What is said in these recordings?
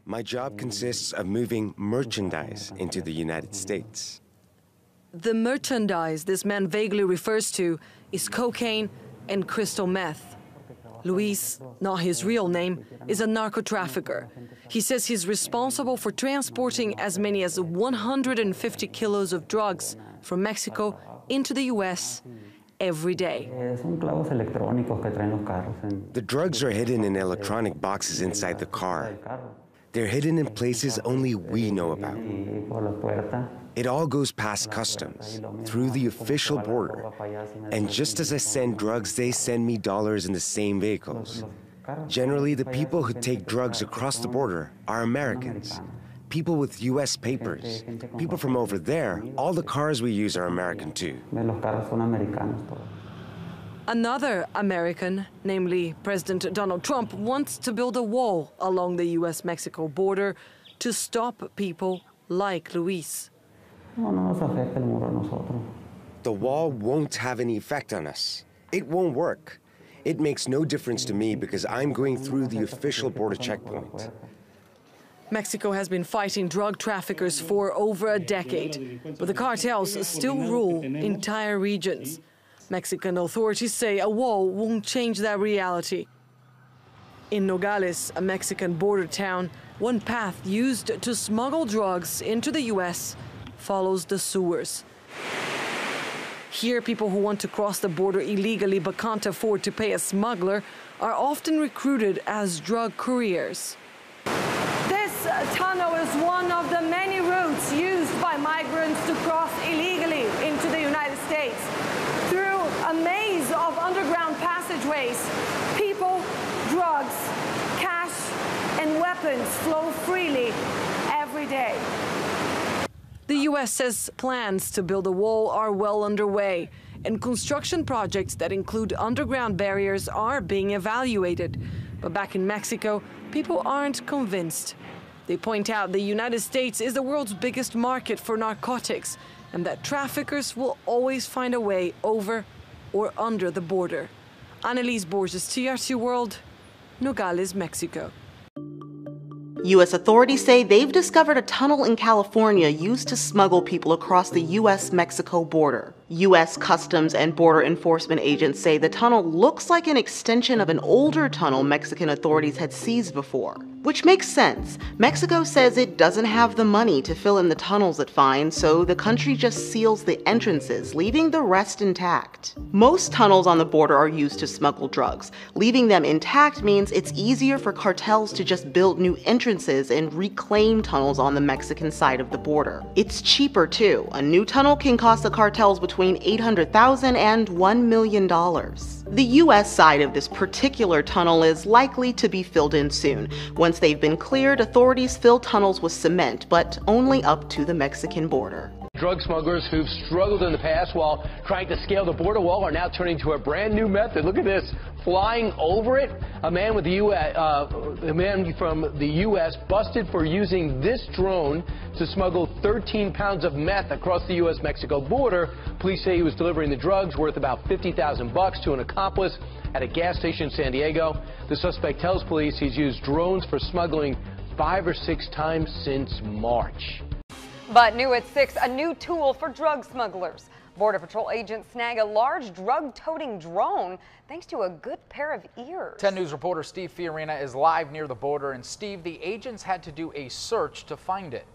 My job consists of moving merchandise into the United States. The merchandise this man vaguely refers to is cocaine and crystal meth. Luis, not his real name, is a narco-trafficker. He says he's responsible for transporting as many as 150 kilos of drugs from Mexico into the U.S. every day. The drugs are hidden in electronic boxes inside the car. They're hidden in places only we know about. It all goes past customs, through the official border. And just as I send drugs, they send me dollars in the same vehicles. Generally, the people who take drugs across the border are Americans. People with U.S. papers. People from over there, all the cars we use are American too. Another American, namely President Donald Trump, wants to build a wall along the U.S.-Mexico border to stop people like Luis. The wall won't have any effect on us. It won't work. It makes no difference to me because I'm going through the official border checkpoint. Mexico has been fighting drug traffickers for over a decade, but the cartels still rule entire regions. Mexican authorities say a wall won't change that reality. In Nogales, a Mexican border town, one path used to smuggle drugs into the U.S. follows the sewers. Here, people who want to cross the border illegally but can't afford to pay a smuggler are often recruited as drug couriers. This tunnel is one of the many routes used by migrants to cross illegally into the United States. Through a maze of underground passageways, people, drugs, cash, and weapons flow freely every day. The U.S. says plans to build a wall are well underway, and construction projects that include underground barriers are being evaluated. But back in Mexico, people aren't convinced. They point out the United States is the world's biggest market for narcotics, and that traffickers will always find a way over or under the border. Annalise Borges, TRT World, Nogales, Mexico. U.S. authorities say they've discovered a tunnel in California used to smuggle people across the U.S.-Mexico border. U.S. Customs and Border Enforcement agents say the tunnel looks like an extension of an older tunnel Mexican authorities had seized before. Which makes sense. Mexico says it doesn't have the money to fill in the tunnels it finds, so the country just seals the entrances, leaving the rest intact. Most tunnels on the border are used to smuggle drugs. Leaving them intact means it's easier for cartels to just build new entrances and reclaim tunnels on the Mexican side of the border. It's cheaper too. A new tunnel can cost the cartels between $800,000 and $1 million. The U.S. side of this particular tunnel is likely to be filled in soon. Once they've been cleared, authorities fill tunnels with cement, but only up to the Mexican border. Drug smugglers who've struggled in the past while trying to scale the border wall are now turning to a brand new method. Look at this, flying over it. A man from the U.S. busted for using this drone to smuggle 13 pounds of meth across the U.S.-Mexico border. Police say he was delivering the drugs worth about $50,000 to an accomplice at a gas station in San Diego. The suspect tells police he's used drones for smuggling 5 or 6 times since March. But new at 6, a new tool for drug smugglers. Border Patrol agents snag a large drug-toting drone thanks to a good pair of ears. 10 News reporter Steve Fiorina is live near the border. And Steve, the agents had to do a search to find it.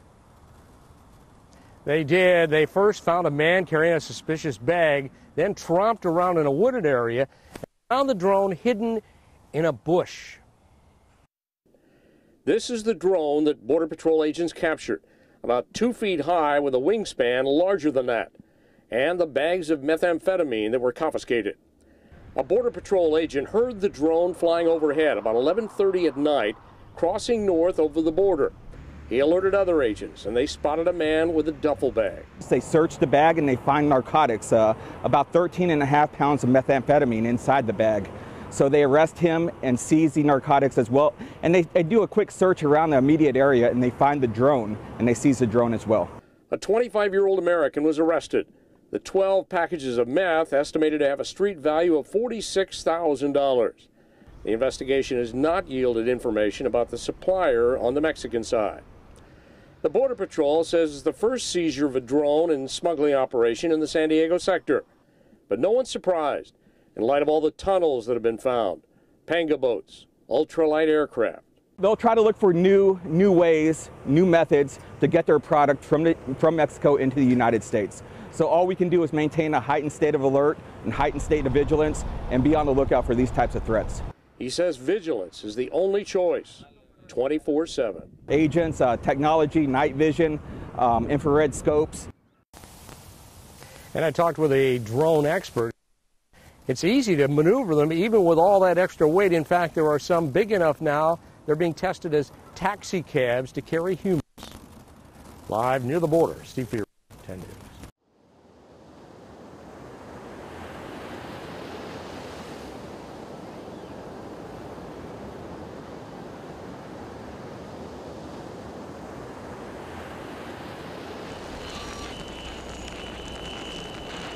They did. They first found a man carrying a suspicious bag, then tromped around in a wooded area and found the drone hidden in a bush. This is the drone that Border Patrol agents captured. About 2 feet high with a wingspan larger than that, and the bags of methamphetamine that were confiscated. A Border Patrol agent heard the drone flying overhead about 11:30 at night, crossing north over the border. He alerted other agents, and they spotted a man with a duffel bag. They search the bag and they find narcotics, about 13.5 pounds of methamphetamine inside the bag. So they arrest him and seize the narcotics as well. And they do a quick search around the immediate area and they find the drone and they seize the drone as well. A 25-year-old American was arrested. The 12 packages of meth estimated to have a street value of $46,000. The investigation has not yielded information about the supplier on the Mexican side. The Border Patrol says it's the first seizure of a drone and smuggling operation in the San Diego sector. But no one's surprised in light of all the tunnels that have been found, panga boats, ultralight aircraft. They'll try to look for new ways, new methods to get their product from Mexico into the United States. So all we can do is maintain a heightened state of alert and heightened state of vigilance and be on the lookout for these types of threats. He says vigilance is the only choice, 24/7. Agents, technology, night vision, infrared scopes. And I talked with a drone expert. It's easy to maneuver them even with all that extra weight. In fact, there are some big enough now, they're being tested as taxi cabs to carry humans. Live near the border, Steve Fear, 10 News.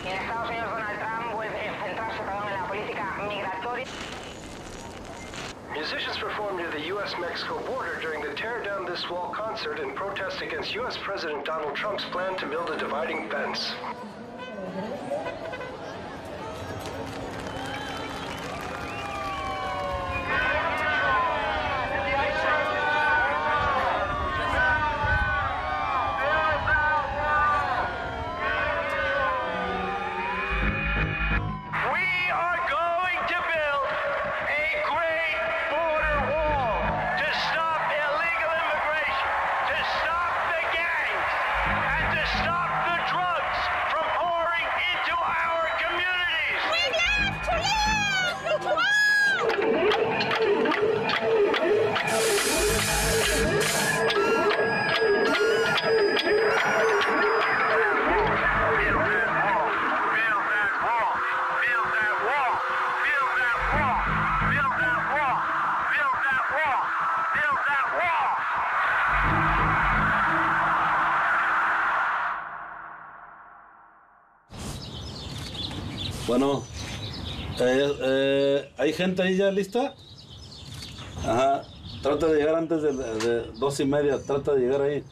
En Estados Unidos, Donald Trump vuelve a centrarse en la política migratoria. Musicians performed near the U.S.-Mexico border during the Tear Down This Wall concert in protest against U.S. President Donald Trump's plan to build a dividing fence. Bueno, ¿hay gente ahí ya lista? Ajá, trata de llegar antes de 2:30, trata de llegar ahí.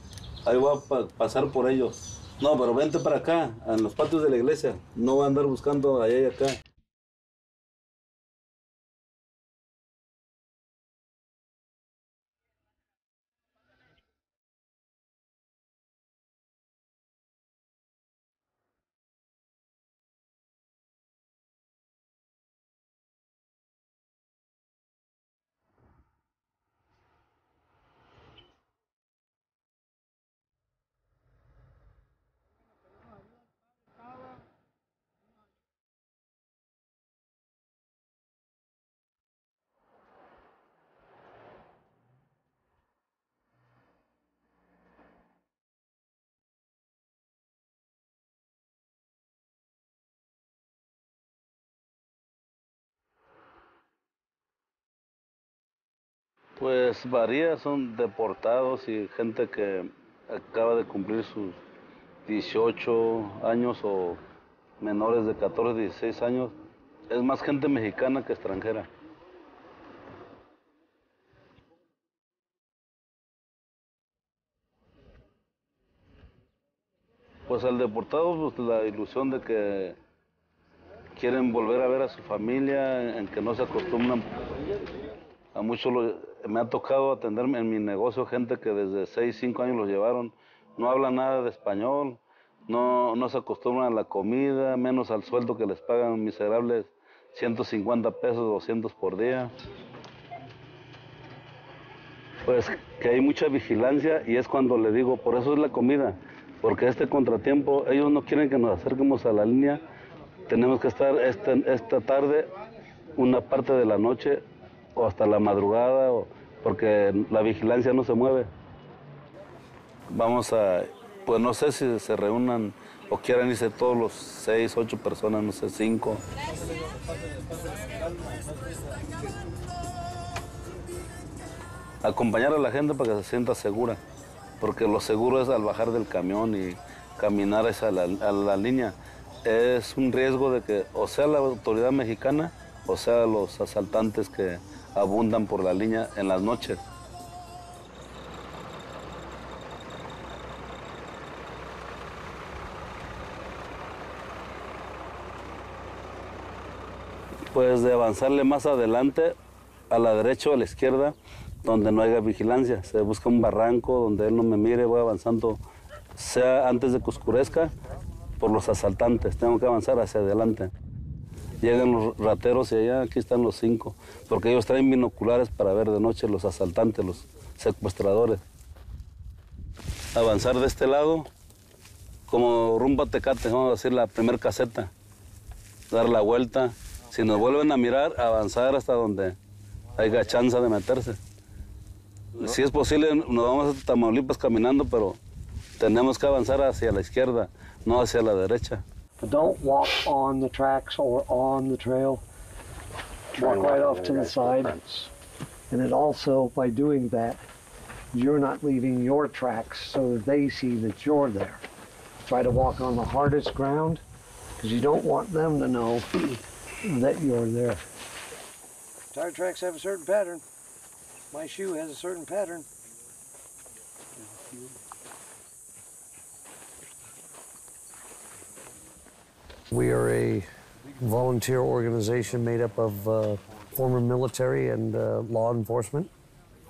Ahí voy a pasar por ellos. No, pero vente para acá, en los patios de la iglesia. No voy a andar buscando allá y acá. Pues varía, son deportados y gente que acaba de cumplir sus 18 años o menores de 14, 16 años. Es más gente mexicana que extranjera. Pues al deportado, pues la ilusión de que quieren volver a ver a su familia, en que no se acostumbran. A muchos me ha tocado atenderme en mi negocio gente que desde 6, 5 años los llevaron, no hablan nada de español, no se acostumbran a la comida, menos al sueldo que les pagan miserables 150 pesos, 200 por día. Pues que hay mucha vigilancia y es cuando le digo, por eso es la comida, porque este contratiempo, ellos no quieren que nos acerquemos a la línea, tenemos que estar esta tarde, una parte de la noche, o hasta la madrugada, porque la vigilancia no se mueve. Vamos a, pues no sé si se reúnan o quieran irse todos los 6, 8 personas, no sé, 5. Acompañar a la gente para que se sienta segura, porque lo seguro es al bajar del camión y caminar a la línea. Es un riesgo de que o sea la autoridad mexicana o sea los asaltantes que abundan por la línea en las noches. Pues de avanzarle más adelante, a la derecha o a la izquierda, donde no haya vigilancia. Se busca un barranco donde él no me mire, voy avanzando, sea antes de que oscurezca, por los asaltantes. Tengo que avanzar hacia adelante. Llegan los rateros y allá, aquí están los 5, porque ellos traen binoculares para ver de noche los asaltantes, los secuestradores. Avanzar de este lado, como rumbo a Tecate, vamos a decir la primera caseta. Dar la vuelta. Si nos vuelven a mirar, avanzar hasta donde haya chance de meterse. Si es posible, nos vamos a Tamaulipas caminando, pero tenemos que avanzar hacia la izquierda, no hacia la derecha. Don't walk on the tracks or on the trail. Walk right off to the side. And then also, by doing that, you're not leaving your tracks so that they see that you're there. Try to walk on the hardest ground, because you don't want them to know that you're there. Tire tracks have a certain pattern. My shoe has a certain pattern. We are a volunteer organization made up of former military and law enforcement.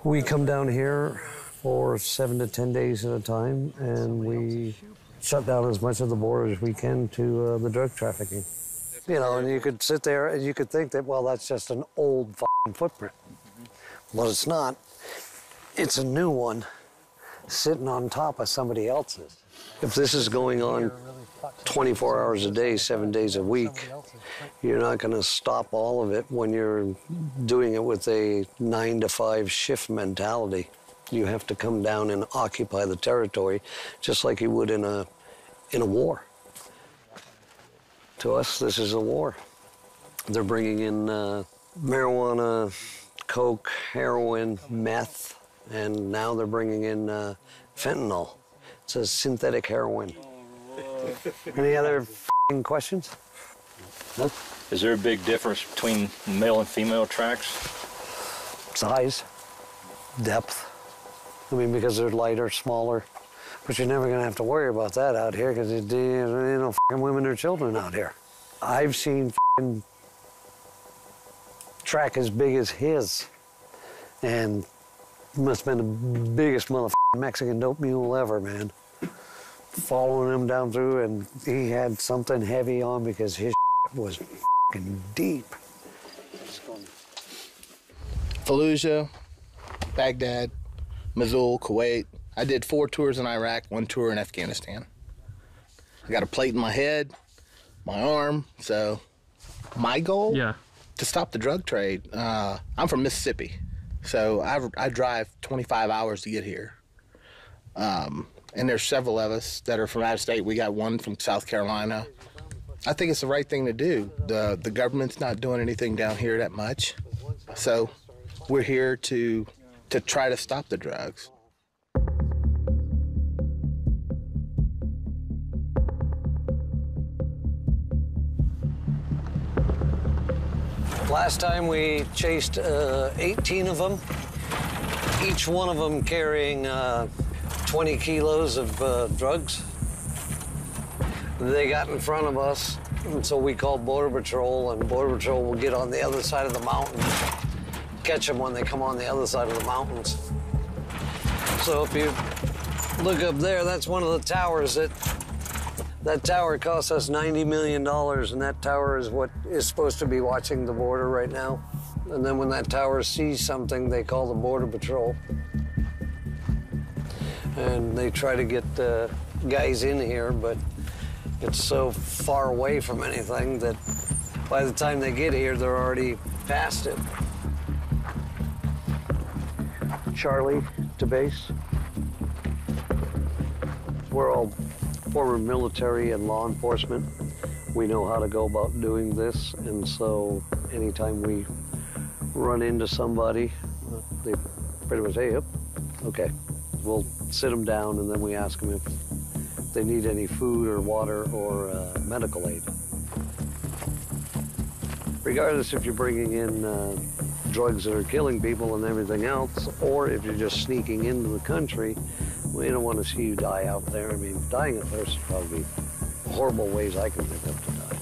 We come down here for 7 to 10 days at a time, and we shut down as much of the border as we can to the drug trafficking. You know, and you could sit there and you could think that, well, that's just an old f***ing footprint. But it's not. It's a new one sitting on top of somebody else's. If this is going on 24 hours a day, 7 days a week, you're not going to stop all of it when you're doing it with a 9 to 5 shift mentality. You have to come down and occupy the territory just like you would in a war. To us, this is a war. They're bringing in marijuana, coke, heroin, meth, and now they're bringing in fentanyl. It's a synthetic heroin. Any other questions? Huh? Is there a big difference between male and female tracks? Size, depth. I mean, because they're lighter, smaller. But you're never going to have to worry about that out here because there ain't no f***ing women or children out here. I've seen f***ing track as big as his, and must have been the biggest motherfucking Mexican dope mule ever, man. Following him down through, and he had something heavy on because his was f***ing deep. Fallujah, Baghdad, Mosul, Kuwait. I did 4 tours in Iraq, 1 tour in Afghanistan. I got a plate in my head, my arm, so my goal? Yeah. To stop the drug trade. I'm from Mississippi, so I drive 25 hours to get here. And there's several of us that are from out of state. We got one from South Carolina. I think it's the right thing to do. The government's not doing anything down here that much, so we're here to try to stop the drugs. Last time we chased 18 of them, each one of them carrying 20 kilos of drugs. They got in front of us, and so we called Border Patrol, and Border Patrol will get on the other side of the mountain, catch them when they come on the other side of the mountains. So if you look up there, that's one of the towers that tower cost us $90 million, and that tower is what is supposed to be watching the border right now. And then when that tower sees something, they call the Border Patrol. And they try to get guys in here, but it's so far away from anything that by the time they get here, they're already past it. Charlie to base. We're all former military and law enforcement. We know how to go about doing this, and so anytime we run into somebody, they pretty much say, yep, okay. We'll sit them down, and then we ask them if they need any food or water or medical aid. Regardless if you're bringing in drugs that are killing people and everything else, or if you're just sneaking into the country, we don't want to see you die out there. I mean, dying of thirst is probably horrible ways I can think of to die.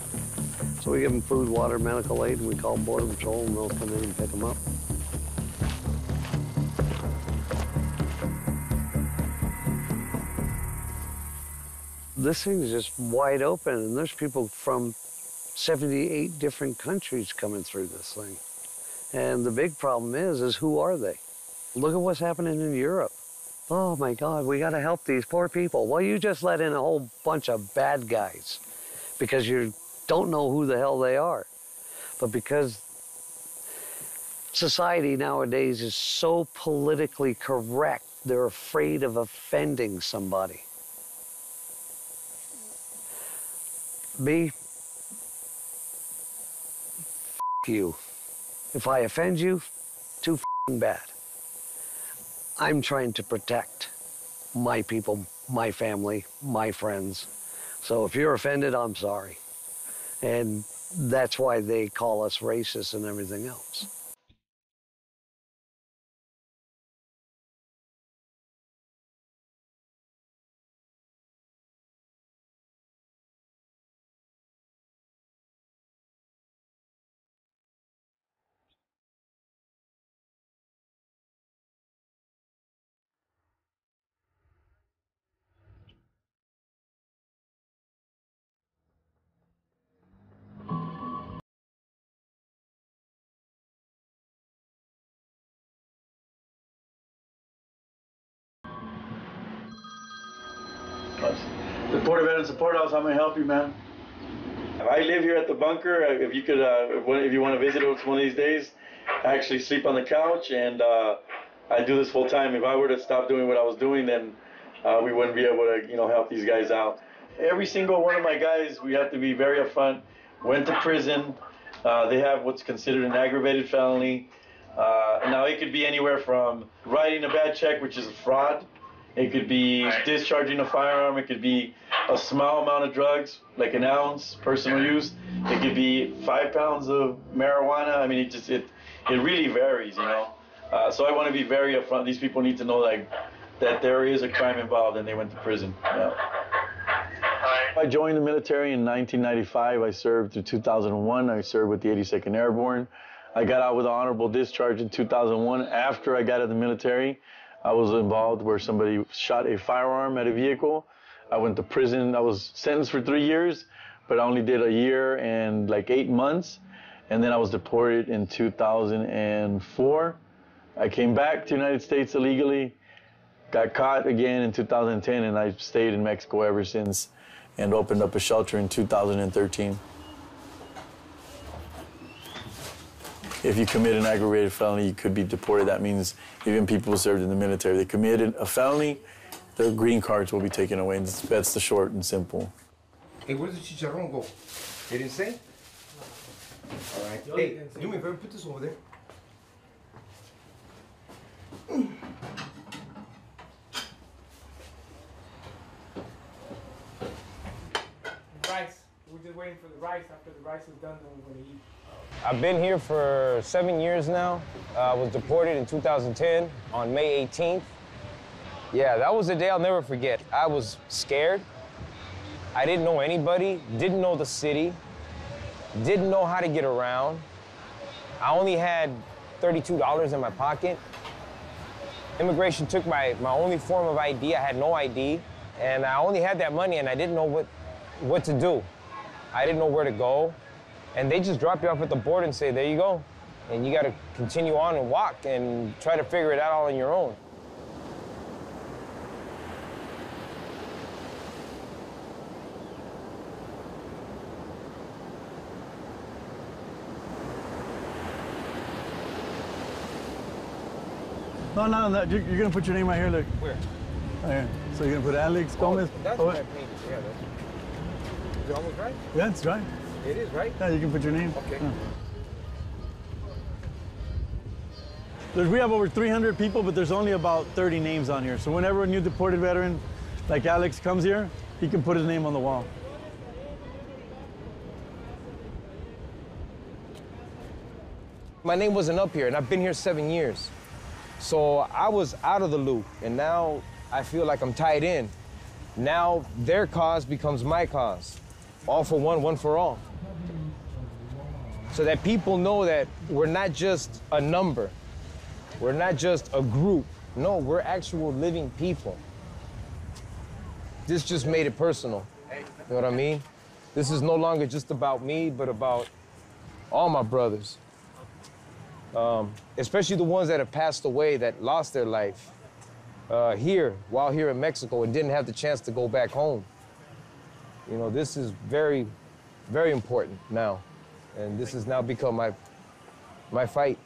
So we give them food, water, medical aid, and we call Border Patrol, and they'll come in and pick them up. This thing is just wide open, and there's people from 78 different countries coming through this thing. And the big problem is who are they? Look at what's happening in Europe. Oh my God, we gotta help these poor people. Well, you just let in a whole bunch of bad guys because you don't know who the hell they are. But because society nowadays is so politically correct, they're afraid of offending somebody. Me, you. If I offend you, too bad. I'm trying to protect my people, my family, my friends. So if you're offended, I'm sorry. And that's why they call us racist and everything else. The Port of Veterans Support House, how may I help you, ma'am? I live here at the bunker. If you could, if you want to visit us one of these days, I actually sleep on the couch, and I do this full time. If I were to stop doing what I was doing, then we wouldn't be able to, help these guys out. Every single one of my guys, we have to be very upfront, went to prison. They have what's considered an aggravated felony. Now, it could be anywhere from writing a bad check, which is a fraud. It could be discharging a firearm. It could be a small amount of drugs, like an ounce, personal use. It could be 5 pounds of marijuana. I mean, it really varies, So I want to be very upfront. These people need to know that there is a crime involved and they went to prison. Yeah. I joined the military in 1995. I served through 2001. I served with the 82nd Airborne. I got out with an honorable discharge in 2001. After I got out of the military, I was involved where somebody shot a firearm at a vehicle. I went to prison. I was sentenced for 3 years, but I only did a year and 8 months. And then I was deported in 2004. I came back to the United States illegally, got caught again in 2010, and I've stayed in Mexico ever since and opened up a shelter in 2013. If you commit an aggravated felony, you could be deported. That means even people who served in the military, they committed a felony, their green cards will be taken away. That's the short and simple. Hey, where does the chicharrón go? It didn't say? All right. Hey, do me a favor, put this over there. Rice. We're just waiting for the rice. After the rice is done, then we're going to eat. I've been here for 7 years now. I was deported in 2010 on May 18th. Yeah, that was a day I'll never forget. I was scared. I didn't know anybody, didn't know the city, didn't know how to get around. I only had $32 in my pocket. Immigration took my only form of ID. I had no ID, and I only had that money, and I didn't know what to do. I didn't know where to go. And they just drop you off at the border and say, there you go. And you got to continue on and walk and try to figure it out all on your own. No, you're going to put your name right here, look. Where? Right here. So you're going to put Alex Gomez. That's my page, yeah. Is it almost right? Yeah, it's right. It is, right? Yeah, you can put your name. Okay. We have over 300 people, but there's only about 30 names on here. So whenever a new deported veteran like Alex comes here, he can put his name on the wall. My name wasn't up here, and I've been here 7 years. So I was out of the loop, and now I feel like I'm tied in. Now their cause becomes my cause. All for one, one for all. So that people know that we're not just a number. We're not just a group. No, we're actual living people. This just made it personal. You know what I mean? This is no longer just about me, but about all my brothers. Especially the ones that have passed away, that lost their life while here in Mexico and didn't have the chance to go back home. You know, this is very, very important now. And this has now become my fight.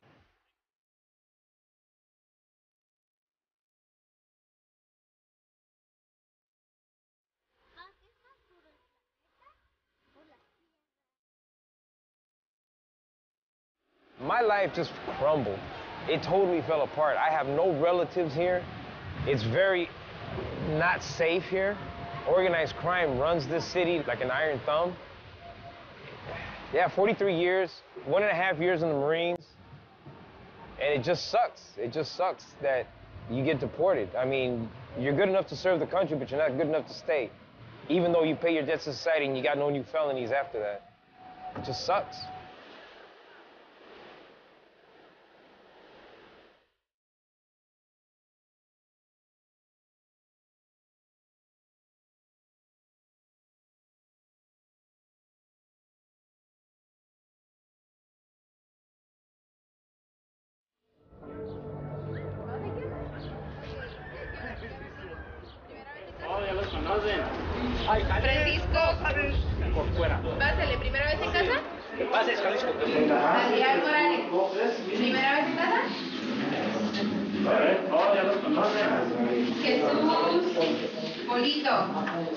My life just crumbled. It totally fell apart. I have no relatives here. It's very not safe here. Organized crime runs this city like an iron thumb. Yeah, 43 years, 1.5 years in the Marines. And it just sucks. It just sucks that you get deported. I mean, you're good enough to serve the country, but you're not good enough to stay. Even though you pay your debts to society and you got no new felonies after that. It just sucks. Francisco, pásale, ¿primera vez en casa? Adrián Morales, ¿primera vez en casa? Jesús Polito,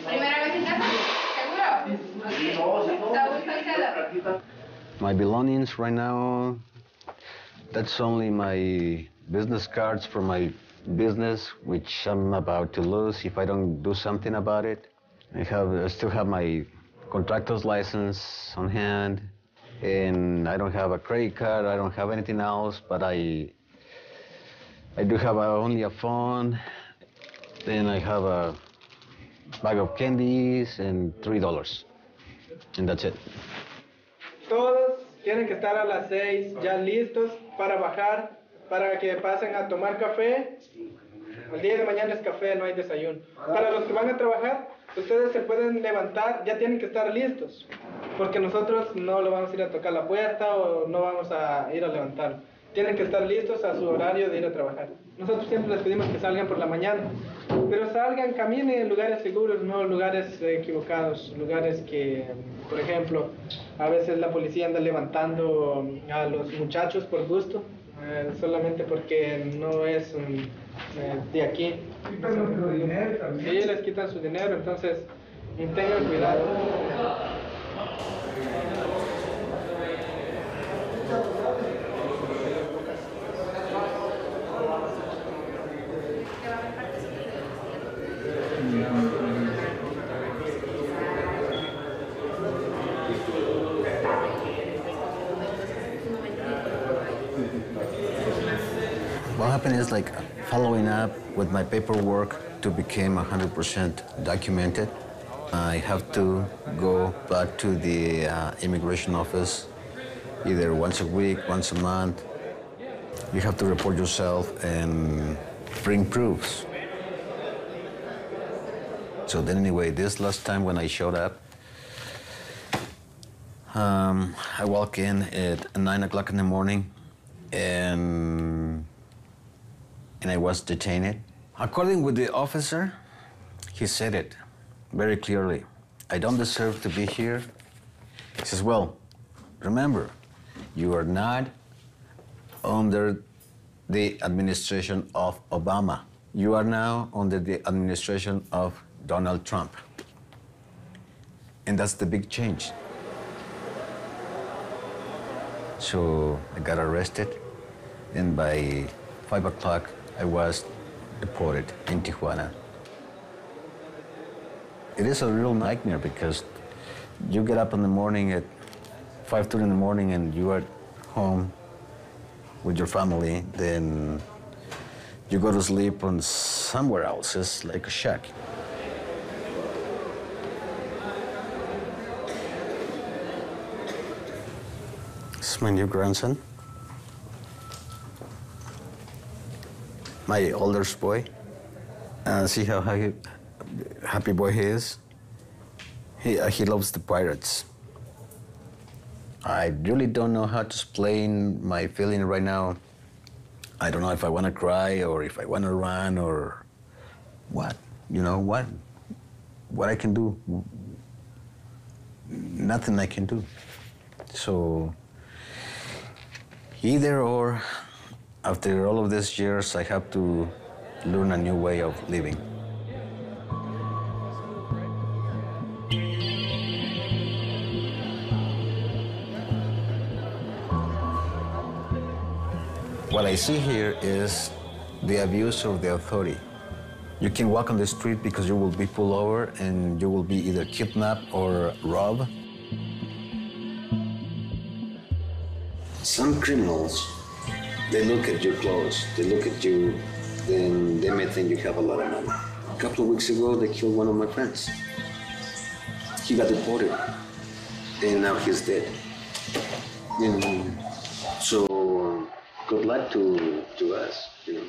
¿primera vez en casa? ¿Seguro? Saúl Salcedo. My belongings right now, that's only my business cards for my business, which I'm about to lose if I don't do something about it. I still have my contractor's license on hand, and I don't have a credit card, I don't have anything else, but I do have only a phone, then I have a bag of candies and $3, and that's it. Todos tienen que estar a las 6 ya listos para bajar, para que pasen a tomar café. El día de mañana es café, no hay desayuno. Para los que van a trabajar, ustedes se pueden levantar, ya tienen que estar listos, porque nosotros no lo vamos a ir a tocar la puerta o no vamos a ir a levantarlo. Tienen que estar listos a su horario de ir a trabajar. Nosotros siempre les pedimos que salgan por la mañana, pero salgan, caminen en lugares seguros, no lugares equivocados, lugares que, por ejemplo, a veces la policía anda levantando a los muchachos por gusto, solamente porque no es de aquí. Sí, les quitan su dinero, entonces tengan cuidado. What happened is like following up with my paperwork to become 100% documented. I have to go back to the immigration office either once a week, once a month. You have to report yourself and bring proofs. So then anyway, this last time when I showed up, I walk in at 9 o'clock in the morning and I was detained. According with the officer, he said it very clearly. I don't deserve to be here. He says, well, remember, you are not under the administration of Obama. You are now under the administration of Donald Trump. And that's the big change. So I got arrested, and by 5 o'clock, I was deported in Tijuana. It is a real nightmare because you get up in the morning at 5:30 in the morning and you are home with your family, then you go to sleep on somewhere else. It's like a shack. This is my new grandson, my oldest boy. See how happy boy he is. He loves the pirates. I really don't know how to explain my feeling right now. I don't know if I want to cry or if I want to run or what. You know, what I can do. Nothing I can do. So either or, after all of these years, I have to learn a new way of living. What I see here is the abuse of the authority. You can walk on the street because you will be pulled over and you will be either kidnapped or robbed. Some criminals, they look at your clothes, they look at you, then they may think you have a lot of money. A couple of weeks ago, they killed one of my friends. He got deported, and now he's dead. And so, good luck to us, you know.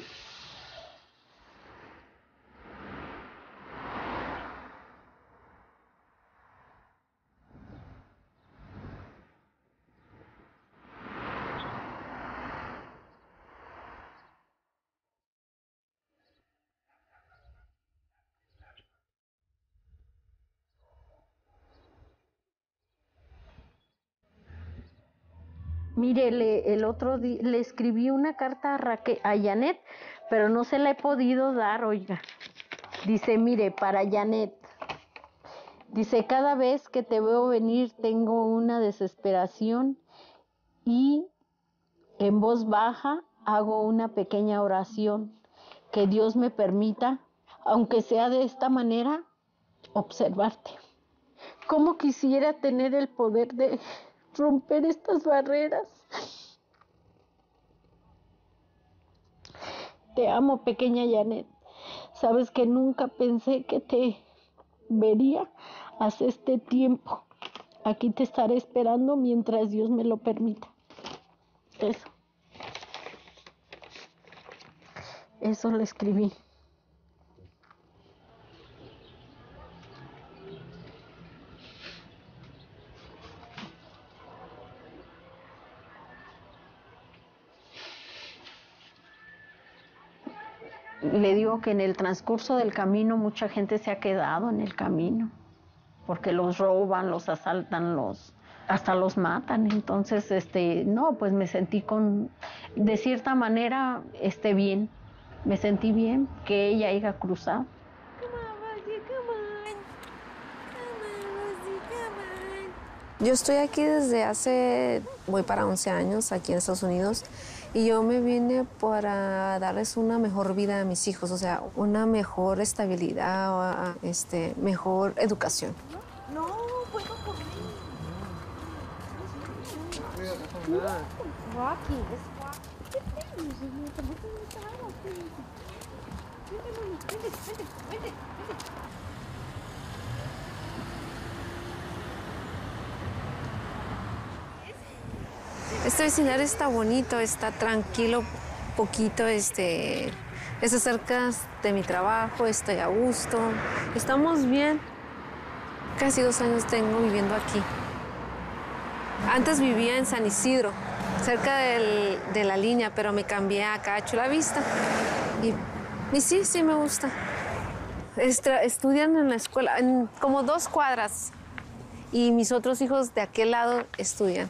Mire, el otro día le escribí una carta a Janet, pero no se la he podido dar, oiga. Dice, mire, para Janet. Dice, cada vez que te veo venir tengo una desesperación y en voz baja hago una pequeña oración. Que Dios me permita, aunque sea de esta manera, observarte. ¿Cómo quisiera tener el poder de romper estas barreras? Te amo, pequeña Janet. Sabes que nunca pensé que te vería hace este tiempo. Aquí te estaré esperando mientras Dios me lo permita. Eso le escribí. Le digo que en el transcurso del camino mucha gente se ha quedado en el camino, porque los roban, los asaltan, hasta los matan. Entonces, no, pues me sentí de cierta manera, bien. Me sentí bien que ella haya cruzado. Yo estoy aquí desde voy para 11 años, aquí en Estados Unidos, y yo me vine para darles una mejor vida a mis hijos, o sea, una mejor estabilidad, mejor educación. No, puedo correr. Rocky, Este vecindario está bonito, está tranquilo, poquito, está cerca de mi trabajo, estoy a gusto, estamos bien. Casi 2 años tengo viviendo aquí. Antes vivía en San Isidro, cerca de la línea, pero me cambié acá a Chula Vista. Y sí me gusta. Estudian en la escuela, en como 2 cuadras. Y mis otros hijos de aquel lado estudian.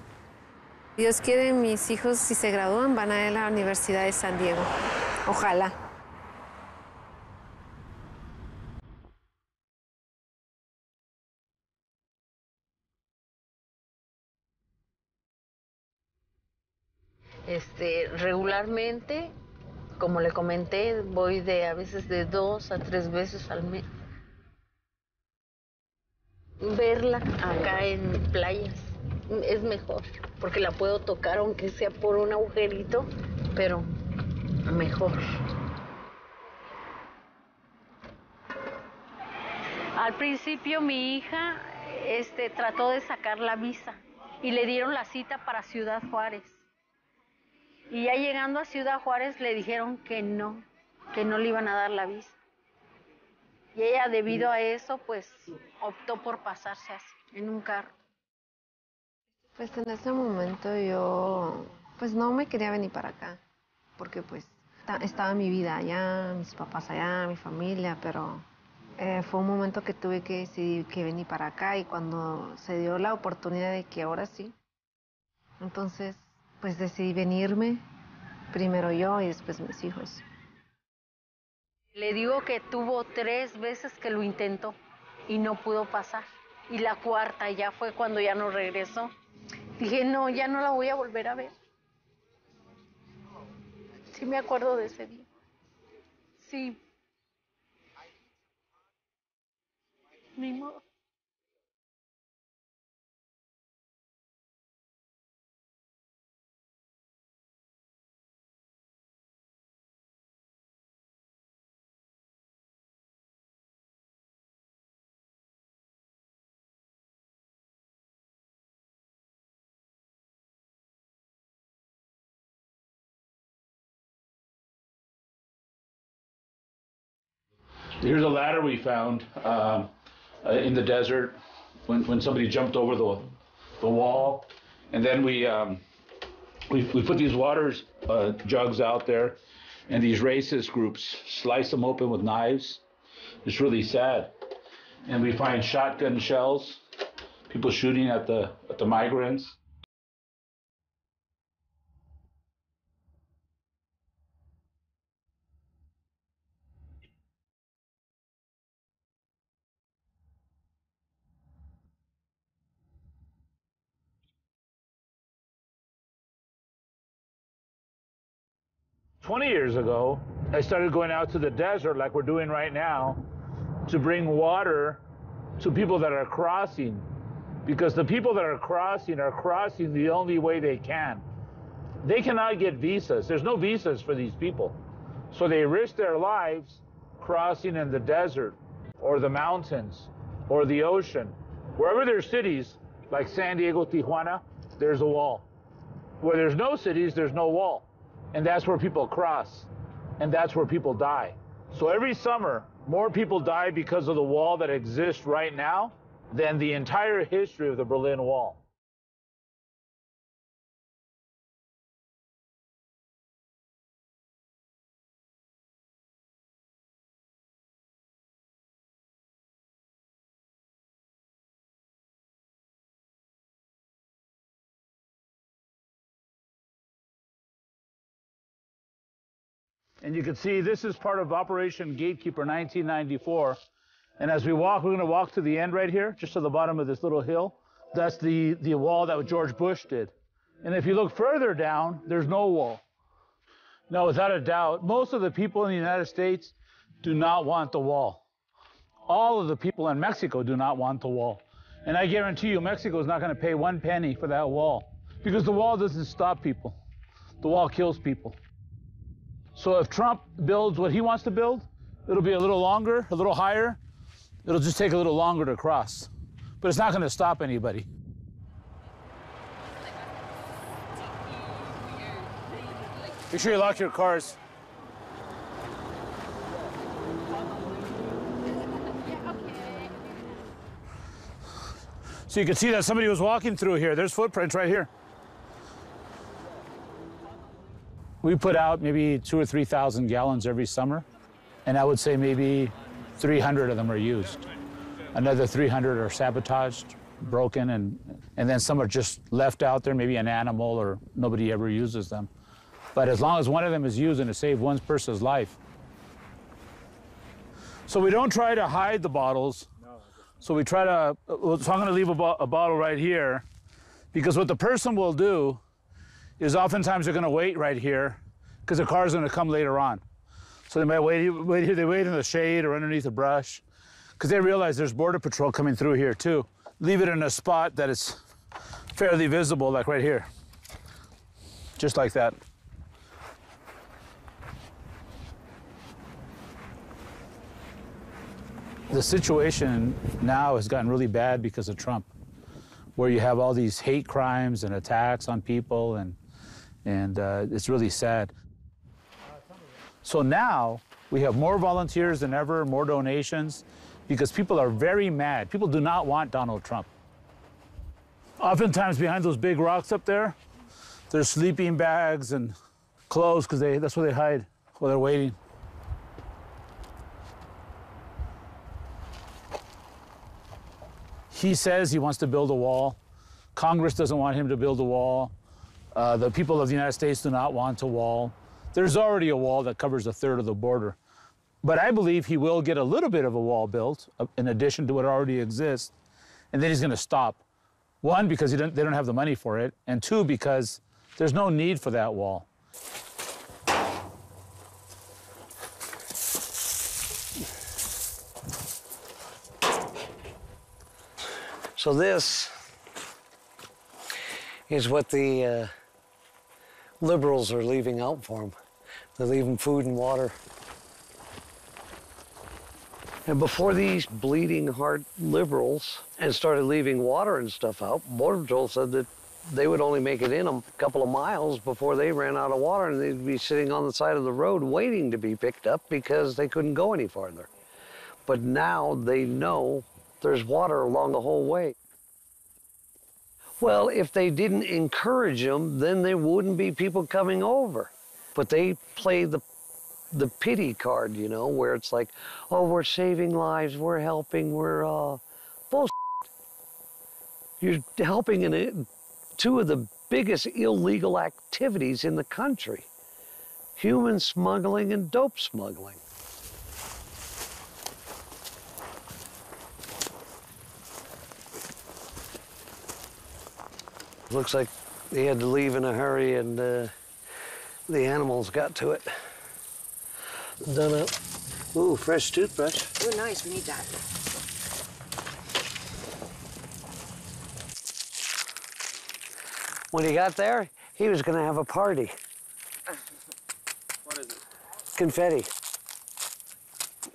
Dios quiere, mis hijos, si se gradúan, van a ir a la Universidad de San Diego. Ojalá. Regularmente, como le comenté, voy a veces de 2 a 3 veces al mes. Verla acá en playas es mejor, porque la puedo tocar aunque sea por un agujerito pero mejor. Al principio mi hija trató de sacar la visa y le dieron la cita para Ciudad Juárez. Y ya llegando a Ciudad Juárez le dijeron que no le iban a dar la visa. Y ella, debido a eso, pues optó por pasarse así, en un carro. Pues en ese momento yo, pues no me quería venir para acá, porque pues estaba mi vida allá, mis papás allá, mi familia, pero fue un momento que tuve que decidir que venir para acá, y cuando se dio la oportunidad de que ahora sí, entonces pues decidí venirme, primero yo y después mis hijos. Le digo que tuvo 3 veces que lo intentó y no pudo pasar. Y la cuarta ya fue cuando ya no regresó. Dije, no, ya no la voy a volver a ver. Sí me acuerdo de ese día. Sí. Ni modo. Here's a ladder we found in the desert when somebody jumped over the wall, and then we put these water jugs out there, and these racist groups slice them open with knives. It's really sad, and we find shotgun shells, people shooting at the migrants. "20 years ago, I started going out to the desert like we're doing right now to bring water to people that are crossing, because the people that are crossing the only way they can. They cannot get visas. There's no visas for these people. So they risk their lives crossing in the desert or the mountains or the ocean. Wherever there's cities, like San Diego, Tijuana, there's a wall. Where there's no cities, there's no wall. And that's where people cross. And that's where people die. So every summer, more people die because of the wall that exists right now than the entire history of the Berlin Wall." And you can see this is part of Operation Gatekeeper 1994. And as we walk, we're going to walk to the end right here, just to the bottom of this little hill. That's the wall that George Bush did. And if you look further down, there's no wall. Now, without a doubt, most of the people in the United States do not want the wall. All of the people in Mexico do not want the wall. And I guarantee you, Mexico is not going to pay 1 penny for that wall, because the wall doesn't stop people. The wall kills people. So if Trump builds what he wants to build, it'll be a little longer, a little higher. It'll just take a little longer to cross. But it's not going to stop anybody. Make sure you lock your cars. So you can see that somebody was walking through here. There's footprints right here. We put out maybe 2,000 or 3,000 gallons every summer, and I would say maybe 300 of them are used. Another 300 are sabotaged, broken, and then some are just left out there, maybe an animal, or nobody ever uses them. But as long as one of them is used and it saves one person's life. So we don't try to hide the bottles. So we try to, so I'm going to leave a bottle right here, because what the person will do is oftentimes they're going to wait right here because the car's going to come later on. So they might wait here, they wait in the shade or underneath a brush because they realize there's Border Patrol coming through here too. Leave it in a spot that is fairly visible, like right here. Just like that. The situation now has gotten really bad because of Trump, where you have all these hate crimes and attacks on people, and it's really sad. So now we have more volunteers than ever, more donations, because people are very mad. People do not want Donald Trump. Oftentimes behind those big rocks up there, there's sleeping bags and clothes, because that's where they hide while they're waiting. He says he wants to build a wall. Congress doesn't want him to build a wall. The people of the United States do not want a wall. There's already a wall that covers a third of the border. But I believe he will get a little bit of a wall built in addition to what already exists, and then he's going to stop. One, because they don't have the money for it, and two, because there's no need for that wall. So this is what the liberals are leaving out for them. They're leaving food and water. And before these bleeding heart liberals and started leaving water and stuff out, Border Patrol said that they would only make it in a couple of miles before they ran out of water, and they'd be sitting on the side of the road waiting to be picked up because they couldn't go any farther. But now they know there's water along the whole way. Well, if they didn't encourage them, then there wouldn't be people coming over. But they play the pity card, you know, where it's like, oh, we're saving lives, we're helping, we're bullshit. You're helping in two of the biggest illegal activities in the country: human smuggling and dope smuggling. Looks like they had to leave in a hurry, and the animals got to it. Done up. Ooh, fresh toothbrush. Ooh, nice. We need that. When he got there, he was going to have a party. What is it? Confetti.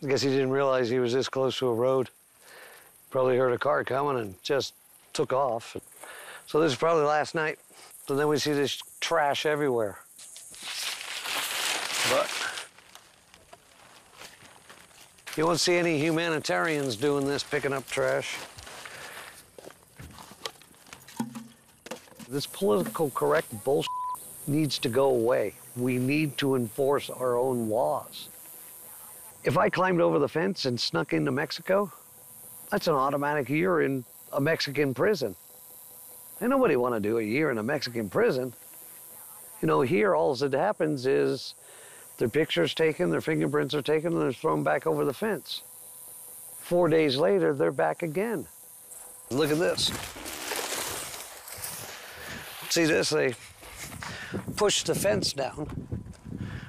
I guess he didn't realize he was this close to a road. Probably heard a car coming and just took off. So this is probably last night. So then we see this trash everywhere. But you won't see any humanitarians doing this, picking up trash. This political correct bullshit needs to go away. We need to enforce our own laws. If I climbed over the fence and snuck into Mexico, that's an automatic year in a Mexican prison. Ain't nobody want to do a year in a Mexican prison. You know, here all that happens is their picture's taken, their fingerprints are taken, and they're thrown back over the fence. 4 days later, they're back again. Look at this. See this? They push the fence down,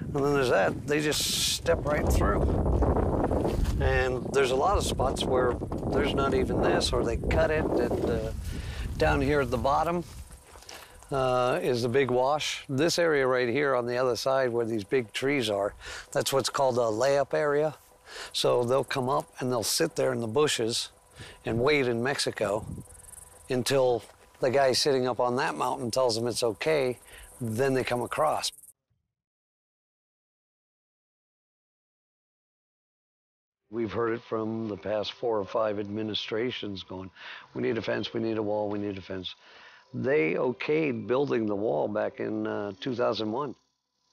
and then there's that. They just step right through. And there's a lot of spots where there's not even this, or they cut it, and down here at the bottom is the big wash. This area right here on the other side where these big trees are, that's what's called a layup area. So they'll come up and they'll sit there in the bushes and wait in Mexico until the guy sitting up on that mountain tells them it's okay, then they come across. We've heard it from the past 4 or 5 administrations going, we need a fence, we need a wall, we need a fence. They okayed building the wall back in 2001,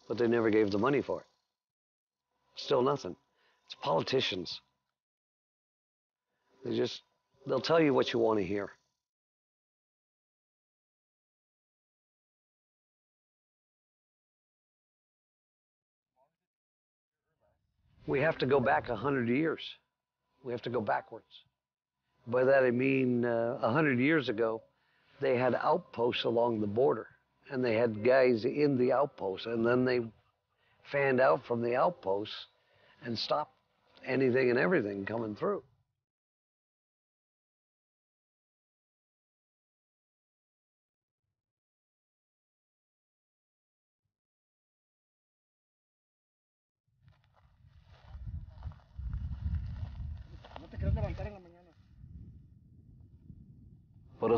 but they never gave the money for it. Still nothing. It's politicians. They'll tell you what you want to hear. We have to go back 100 years. We have to go backwards. By that I mean 100 years ago, they had outposts along the border, and they had guys in the outposts, and then they fanned out from the outposts and stopped anything and everything coming through.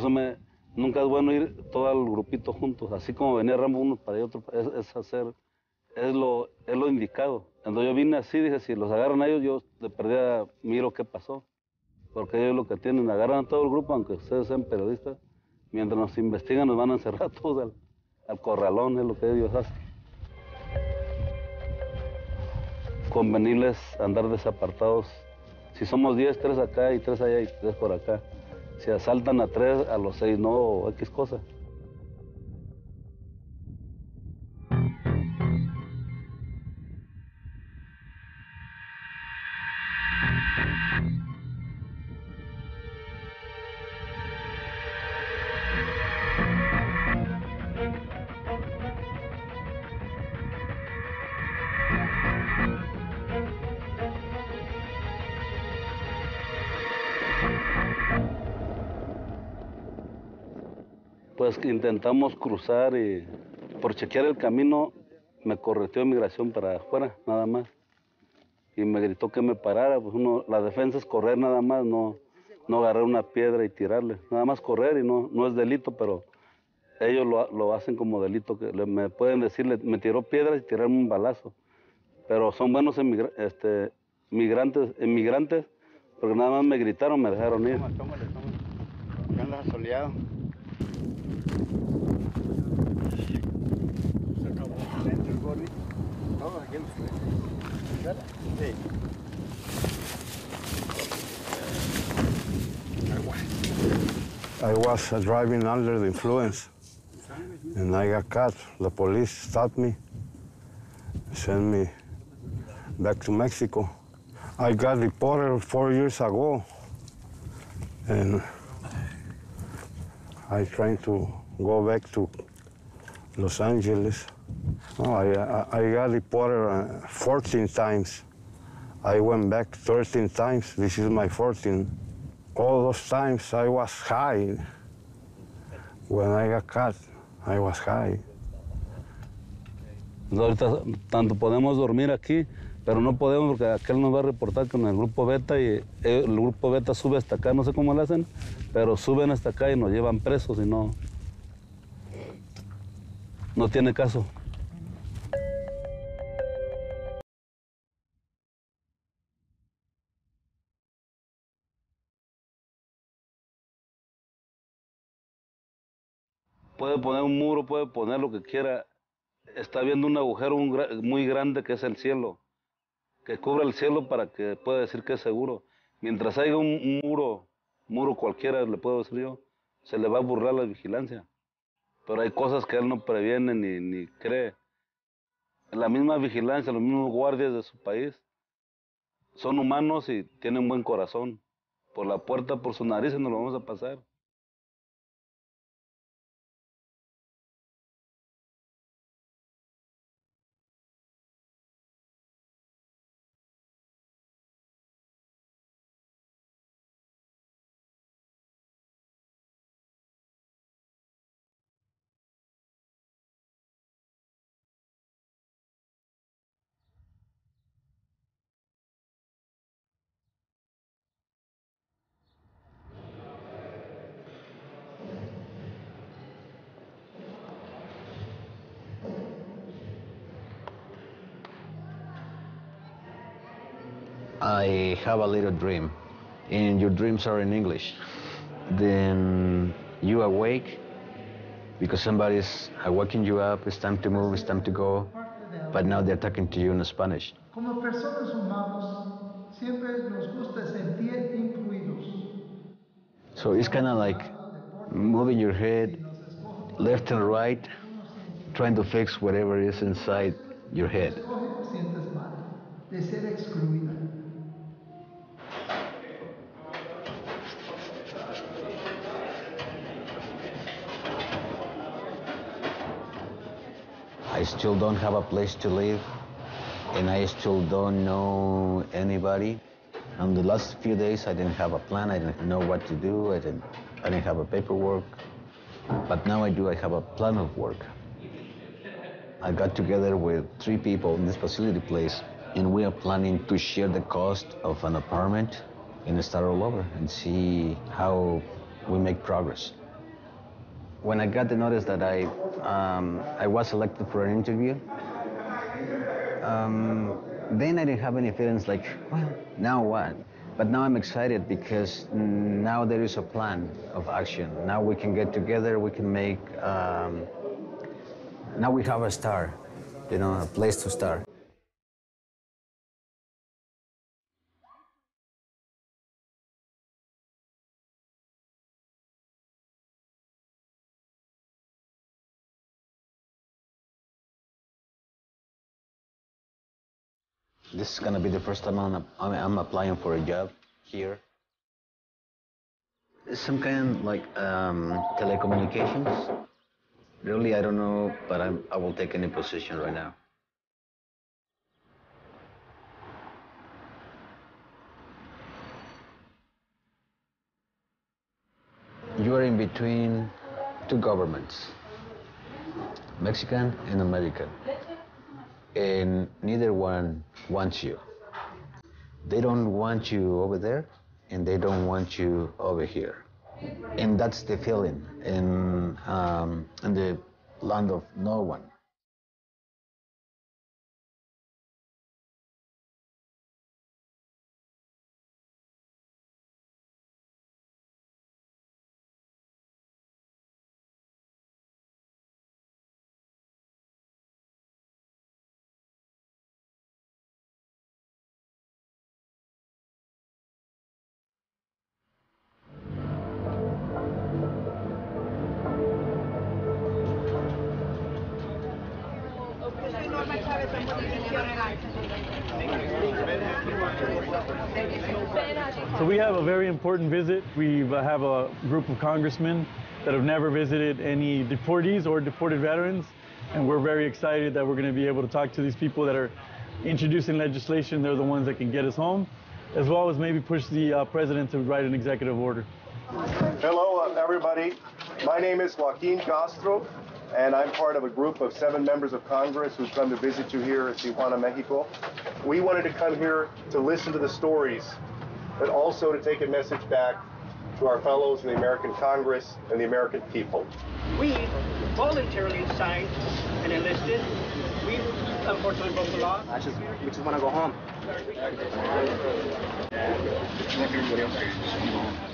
eso nunca es bueno ir todo el grupito juntos, así como venía Rambo uno para otro, es lo indicado. Cuando yo vine así, dije, si los agarran a ellos, yo de perdida miro qué pasó. Porque ellos lo que tienen, agarran a todo el grupo, aunque ustedes sean periodistas, mientras nos investigan nos van a encerrar todos al corralón, es lo que ellos hacen. Convenirles andar desapartados. Si somos 10, 3 acá y 3 allá y 3 por acá. Si asaltan a 3, a los 6 no, o X cosa. Pues intentamos cruzar y por chequear el camino me correteó migración para afuera, nada más. Y me gritó que me parara, pues la defensa es correr nada más, no agarrar una piedra y tirarle. Nada más correr y no es delito, pero ellos lo hacen como delito. Que me pueden decir, me tiró piedras y tirarme un balazo. Pero son buenos inmigrantes, porque nada más me gritaron, me dejaron ir. Tómale. Acá andas soleado. Se acabó. Todos aquí en los sí. I was driving under the influence, and I got caught. The police stopped me, sent me back to Mexico. I got deported 4 years ago, and I tried to go back to Los Angeles. No, I got deported 14 times. I went back 13 times. This is my 14th. All those times I was high. When I got caught, I was high. Ahorita tanto podemos dormir aquí, pero no podemos porque aquel nos va a reportar con el grupo Beta y el grupo Beta sube hasta acá, no sé cómo lo hacen, pero suben hasta acá y nos llevan presos y no tiene caso. Puede poner un muro, puede poner lo que quiera. Está viendo un agujero muy grande que es el cielo, que cubre el cielo para que pueda decir que es seguro. Mientras haya un muro cualquiera, le puedo decir yo, se le va a burlar la vigilancia. Pero hay cosas que él no previene ni cree. La misma vigilancia, los mismos guardias de su país, son humanos y tienen buen corazón. Por la puerta, por su nariz, nos lo vamos a pasar. I have a little dream, and your dreams are in English. Then you awake because somebody's waking you up, it's time to move, it's time to go, but now they're talking to you in Spanish. Como personas humanos, siempre nos gusta sentir incluidos. So it's kind of like moving your head left and right, trying to fix whatever is inside your head. Sientes mal de ser excluida. I still don't have a place to live, and I still don't know anybody. On the last few days, I didn't have a plan. I didn't know what to do. I didn't have a paperwork. But now I do. I have a plan of work. I got together with 3 people in this facility place, and we are planning to share the cost of an apartment and start all over and see how we make progress. when I got the notice that I was selected for an interview, then I didn't have any feelings like, well, now what? But now I'm excited because now there is a plan of action. Now we can get together, we can make, now we have a start, you know, a place to start. This is gonna be the first time I'm applying for a job here. Some kind like telecommunications. Really, I don't know, but I will take any position right now. You are in between two governments, Mexican and American, and neither one wants you. They don't want you over there, and they don't want you over here. And that's the feeling in the land of no one. So we have a very important visit. We have a group of congressmen that have never visited any deportees or deported veterans, and we're very excited that we're going to be able to talk to these people that are introducing legislation. They're the ones that can get us home, as well as maybe push the president to write an executive order. Hello, everybody. My name is Joaquin Castro, and I'm part of a group of 7 members of Congress who've come to visit you here in Tijuana, Mexico. We wanted to come here to listen to the stories, but also to take a message back to our fellows in the American Congress and the American people. We voluntarily signed and enlisted. We unfortunately broke the law. We just want to go home.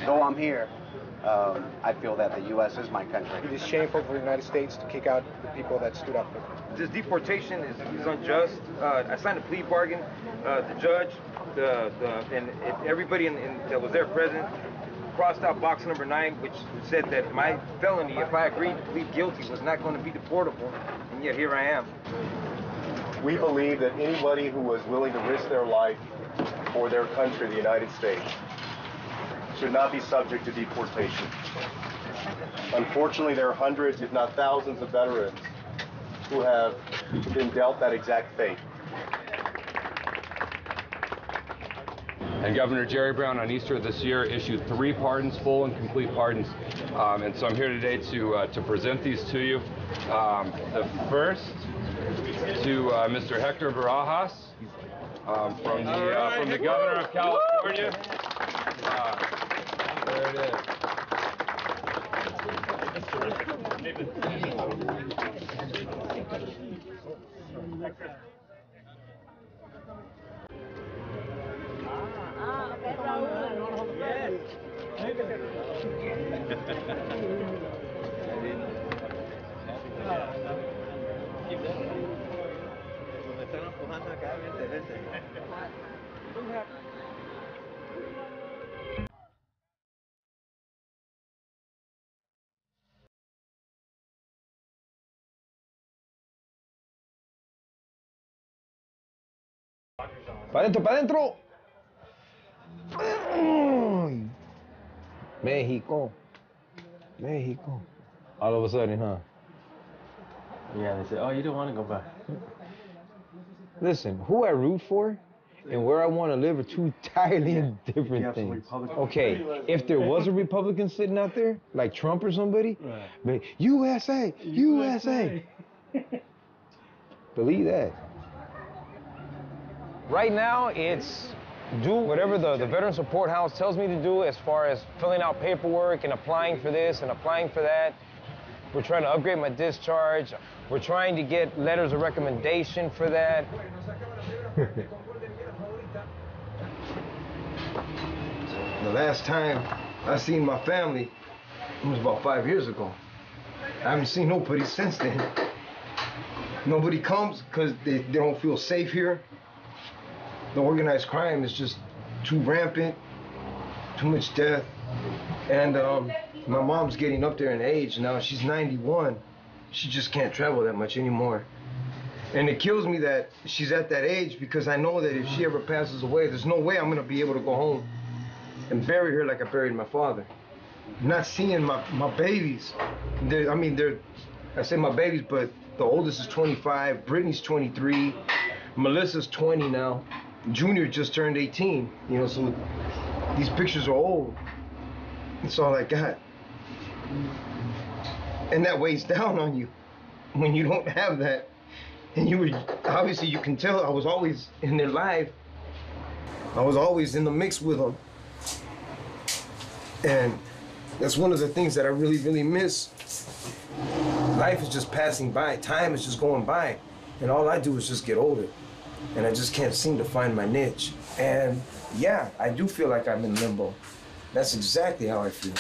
Though I'm here, I feel that the U.S. is my country. It is shameful for the United States to kick out the people that stood up for them. This deportation is unjust. I signed a plea bargain. The judge, and everybody that was there present crossed out box number 9, which said that my felony, if I agreed to plead guilty, was not going to be deportable, and yet here I am. We believe that anybody who was willing to risk their life for their country, the United States, should not be subject to deportation. Unfortunately, there are hundreds, if not thousands, of veterans who have been dealt that exact fate. And Governor Jerry Brown on Easter this year issued 3 pardons, full and complete pardons. And so I'm here today to present these to you. The first to Mr. Hector Barajas from the Governor of California. There it is. ¡Para adentro, para adentro! Mexico. Mexico. All of a sudden, huh? Yeah, they say, oh, you don't want to go back. Listen, who I root for and where I want to live are 2 entirely different things. Okay, if there was a Republican sitting out there, like Trump or somebody, but USA, USA. Believe that. Right now, it's do whatever the Veteran Support House tells me to do as far as filling out paperwork and applying for this and applying for that. We're trying to upgrade my discharge. We're trying to get letters of recommendation for that. The last time I seen my family, it was about 5 years ago. I haven't seen nobody since then. Nobody comes because they don't feel safe here. The organized crime is just too rampant, too much death. And my mom's getting up there in age now. She's 91. She just can't travel that much anymore. And it kills me that she's at that age because I know that if she ever passes away, there's no way I'm gonna be able to go home and bury her like I buried my father. Not seeing my babies. I say my babies, but the oldest is 25, Brittany's 23, Melissa's 20 now, Junior just turned 18, you know, so these pictures are old. It's all I got. And that weighs down on you when you don't have that. And obviously you can tell I was always in their life. I was always in the mix with them. And that's one of the things that I really, really miss. Life is just passing by. Time is just going by. And all I do is just get older. And I just can't seem to find my niche. And yeah, I do feel like I'm in limbo. That's exactly how I feel.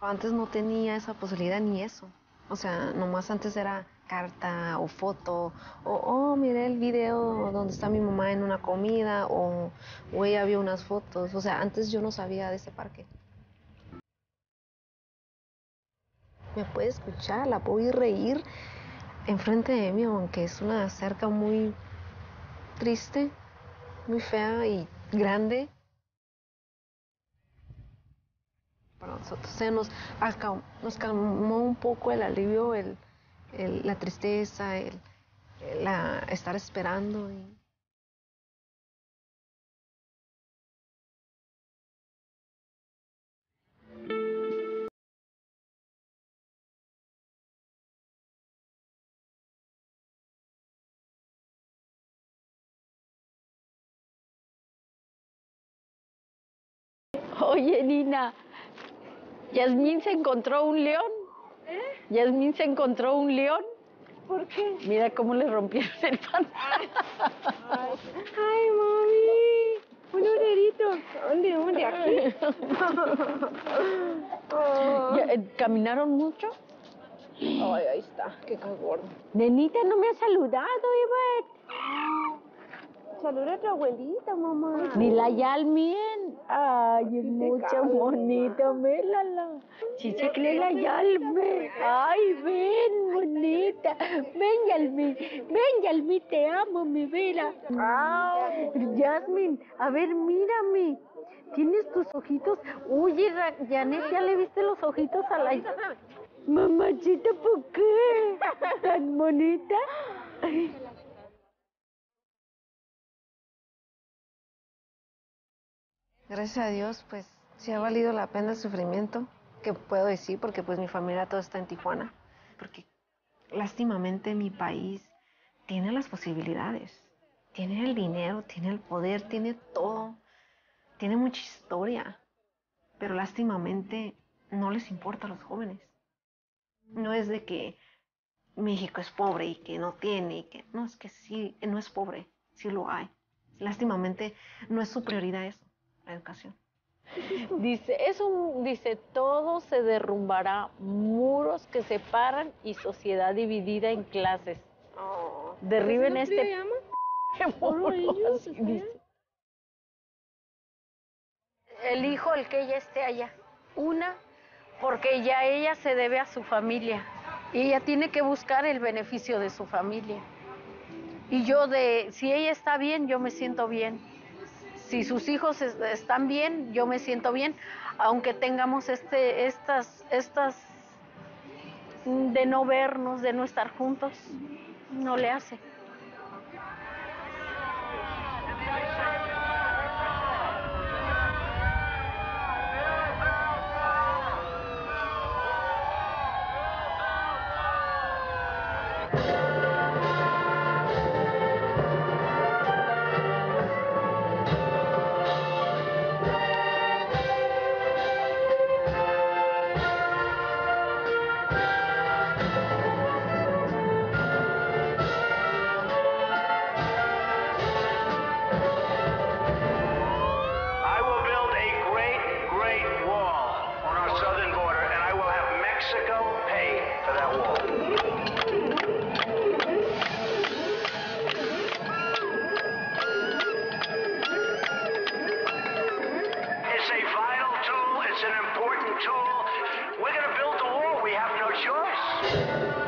Antes no tenía esa posibilidad ni eso. O sea, nomás antes era carta o foto, o oh, miré el video donde está mi mamá en una comida, o ella vio unas fotos. O sea, antes yo no sabía de ese parque. Me puede escuchar, la puedo ir reír enfrente de mí, aunque es una cerca muy triste, muy fea y grande. Para nosotros nos calmó un poco el alivio, la tristeza, estar esperando. Oye, Nina, Yasmín se encontró un león. Yasmín se encontró un león. ¿Por qué? Mira cómo le rompieron el pan. Ay, mami. Un orerito. ¿Dónde? ¿Aquí? ¿Caminaron mucho? Ay, ahí está. Qué gordo. Nenita, no me ha saludado, Ivette. Saluda a tu abuelita, mamá. Dile a Yalmien. Ay, es mucho bonito, mírala. Chichicle la Yalme. Ay, ven, bonita. Ven, Yalmín. Ven, Yalmín, te amo, mi vida. Yasmin, a ver, mírame. ¿Tienes tus ojitos? Oye, Janet, ¿ya le viste los ojitos a la... Mamachita, ¿por qué? ¿Tan bonita? Gracias a Dios, pues, sí ha valido la pena el sufrimiento, que puedo decir, porque pues mi familia todo está en Tijuana. Porque, lástimamente, mi país tiene las posibilidades. Tiene el dinero, tiene el poder, tiene todo. Tiene mucha historia. Pero, lástimamente, no les importa a los jóvenes. No es de que México es pobre y que no tiene, y que... No, es que sí, no es pobre, sí lo hay. Lástimamente, no es su prioridad eso. La educación. Dice, todo se derrumbará, muros que separan y sociedad dividida en clases. Derriben este muro, así dice. Elijo el que ella esté allá. porque ya ella se debe a su familia y ella tiene que buscar el beneficio de su familia. Y yo si ella está bien, yo me siento bien. Si sus hijos están bien, yo me siento bien, aunque tengamos estas de no vernos, de no estar juntos, no le hace. I will build a great, great wall on our southern border, and I will have Mexico pay for that wall. It's a vital tool. It's an important tool. We're going to build the wall. We have no choice.